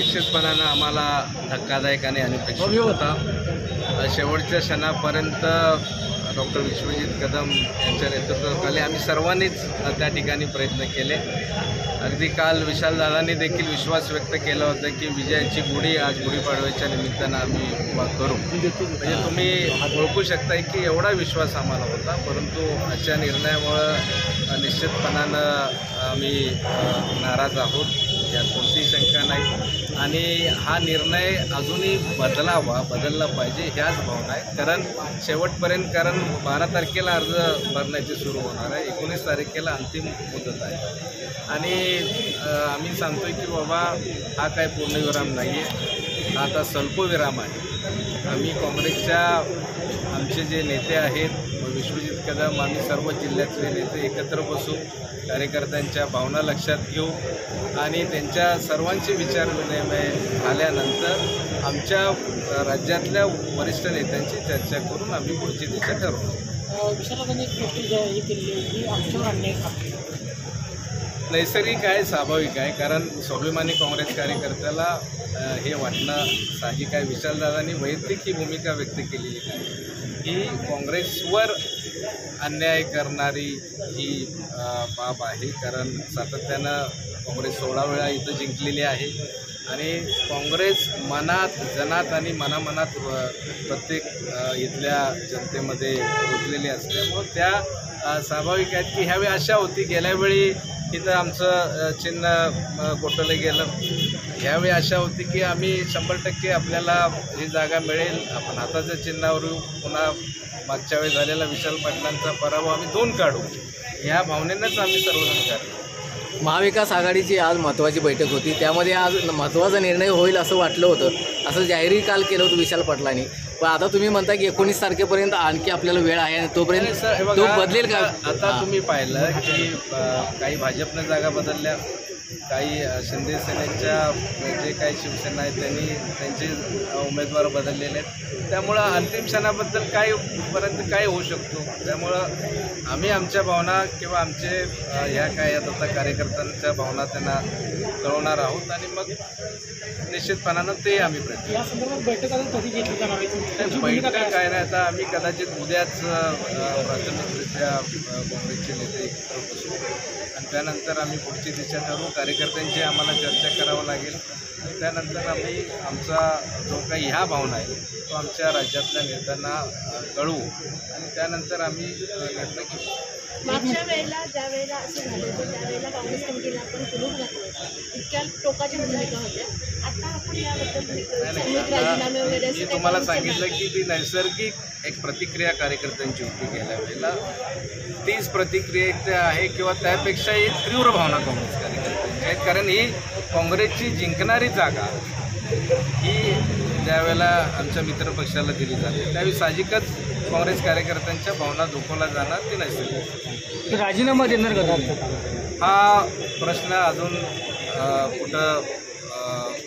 निश्चितपणानं आम्हाला धक्कादायक आणि अनपेक्षित होता। शेवटच्या क्षणापर्यंत डॉक्टर विश्वजित कदम यांच्या नेतृत्वाखाली आम्ही सर्वांनीच त्या ठिकाणी प्रयत्न केले। अगदी काल विशालदादांनी देखील विश्वास व्यक्त केला होता की विजयाची गुढी आज गुढीपाडव्याच्या निमित्तानं आम्ही उभा करू। म्हणजे तुम्ही ओळखू शकताय की एवढा विश्वास आम्हाला होता, परंतु आजच्या निर्णयामुळं निश्चितपणानं आम्ही नाराज आहोत, यात कोणतीही शंका नाही। आणि हा निर्णय अजूनही बदलला पाहिजे ह्याच भावना आहे। कारण शेवटपर्यंत 12 तारखेला अर्ज भरण्याचे सुरू होणार आहे, 19 तारखेला अंतिम मुदत आहे आणि आम्ही सांगतोय की बाबा हा काय पूर्णविराम नाही आहे, हा आता स्वल्पविराम आहे। आम्ही काँग्रेसच्या आमचे जे नेते आहेत विश्वजित कदम, आम्ही सर्व जिल्ह्यातले नेते एकत्र बसू, कार्यकर्त्यांच्या भावना लक्षात घेऊ आणि त्यांच्या सर्वांचे विचार विनिमय झाल्यानंतर आमच्या राज्यातल्या वरिष्ठ नेत्यांची चर्चा करून आम्ही पुढची दिशा ठरवू। विशालदादांनी एक गोष्ट ही केली आहे की आमच्यावर अन्याय नैसर्गिक आहे, स्वाभाविक आहे, कारण स्वाभिमानी काँग्रेस कार्यकर्त्याला हे वाटणं साहजिक आहे। विशालदादांनी वैयक्तिक ही भूमिका व्यक्त केलेली आहे की काँग्रेसवर अन्याय करणारी ही बाब आहे, कारण सातत्यानं काँग्रेस 16 वेळा इथं जिंकलेली आहे आणि काँग्रेस मनात जनात आणि मनामनात प्रत्येक इथल्या जनतेमध्ये रुजलेली असल्यामुळं त्या स्वाभाविक आहेत की ह्यावेळी आशा होती, गेल्यावेळी इथं आमचं चिन्ह कोटलं गेलं, ह्यावेळी आशा होती की आम्ही 100% आपल्याला ही जागा मिळेल, आपण हाताच्या चिन्हावर पुन्हा मागच्या वेळी झालेला विशाल पाटलांचा पराभव आम्ही 2 काढू, ह्या भावनेनंच आम्ही सर्वजण करतो। महाविकास आघाडीची आज महत्त्वाची बैठक होती, त्यामध्ये आज महत्त्वाचा निर्णय होईल असं वाटलं होतं, असं जाहीरही काल केलं होतं विशाल पाटलांनी। पण आता तुम्ही म्हणता की 19 तारखेपर्यंत आणखी आपल्याला वेळ आहे आणि तोपर्यंत तो बदलेल का? आता तुम्ही पाहिलं की काही भाजपने जागा बदलल्या, काही शिंदे सेनेच्या जे काही शिवसेना आहेत त्यांनी त्यांचे उमेदवार बदललेले आहेत, त्यामुळं अंतिम क्षणाबद्दल काय होऊ शकतो। त्यामुळं आम्ही आमच्या भावना किंवा आमचे ह्या काय आता कार्यकर्त्यांच्या भावना त्यांना कळवणार आहोत आणि मग निश्चितपणानं ते आम्ही बैठक काय नाही। आता आम्ही कदाचित उद्याच प्राथमिकरित्या काँग्रेसचे नेते एकत्र बसू आणि त्यानंतर आम्ही पुढची दिशा ठरवू। कार्यकर्त्यांची आम्हाला चर्चा करावं लागेल, त्यानंतर आम्ही आमचा जो काही ह्या भावना आहे तो आमच्या राज्यातल्या नेत्यांना कळवू आणि त्यानंतर आम्ही निर्णय घेऊ। मागच्या वेळेला ज्या वेळेला असं झालं होतं त्यावेळेला काँग्रेस कमिटीला आपण कुलूप घातलं, इतक्या टोकाच्या भूमिका होत्या, आता आपण याबद्दल राजीनामे वगैरे मी तुम्हाला सांगितलं की ती नैसर्गिक एक प्रतिक्रिया कार्यकर्त्यांची होती गेल्या वेळेला, तीच प्रतिक्रिया आहे किंवा त्यापेक्षाही तीव्र भावना काँग्रेस कार्यकर्त्यांची आहेत, कारण ही काँग्रेसची जिंकणारी जागा ही ज्यावेळेला आमच्या मित्रपक्षाला दिली जाते त्यावेळी साहजिकच काँग्रेस कार्यकर्त्यांच्या भावना दुखवल्या जाणार, ती नैसर्गिक। राजीनामा देणार का? हा प्रश्न अजून कुठं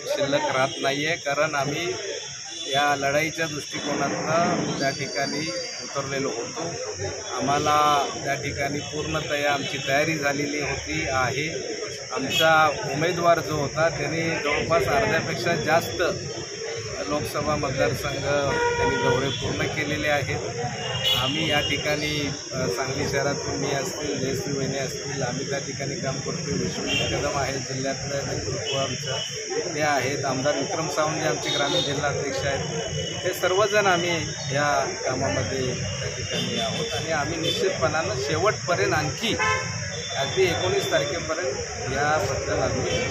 शिल्लक राहत नाही आहे, कारण आम्ही या लढाईच्या दृष्टिकोनातनं त्या ठिकाणी उतरलेलो होतो। आम्हाला त्या ठिकाणी पूर्णतया आमची तयारी झालेली होती आहे। आमचा उमेदवार जो होता त्यांनी जवळपास अर्ध्यापेक्षा जास्त लोकसभा मतदारसंघ त्यांनी दौरे पूर्ण केलेले आहेत। आम्ही या ठिकाणी सांगली शहरातून मी असतील, जयश्री वहिनी असतील, आम्ही त्या ठिकाणी काम करतो। विश्वजित कदम आहेत, जिल्ह्यातलं नेतृत्व आमचं ते आहेत, आमदार विक्रम सावंत जे आमचे ग्रामीण जिल्हा अध्यक्ष आहेत, हे सर्वजण आम्ही या कामामध्ये त्या ठिकाणी आहोत आणि आम्ही निश्चितपणानं शेवटपर्यंत आणखी अगदी 19 तारखेपर्यंत याबद्दल आम्ही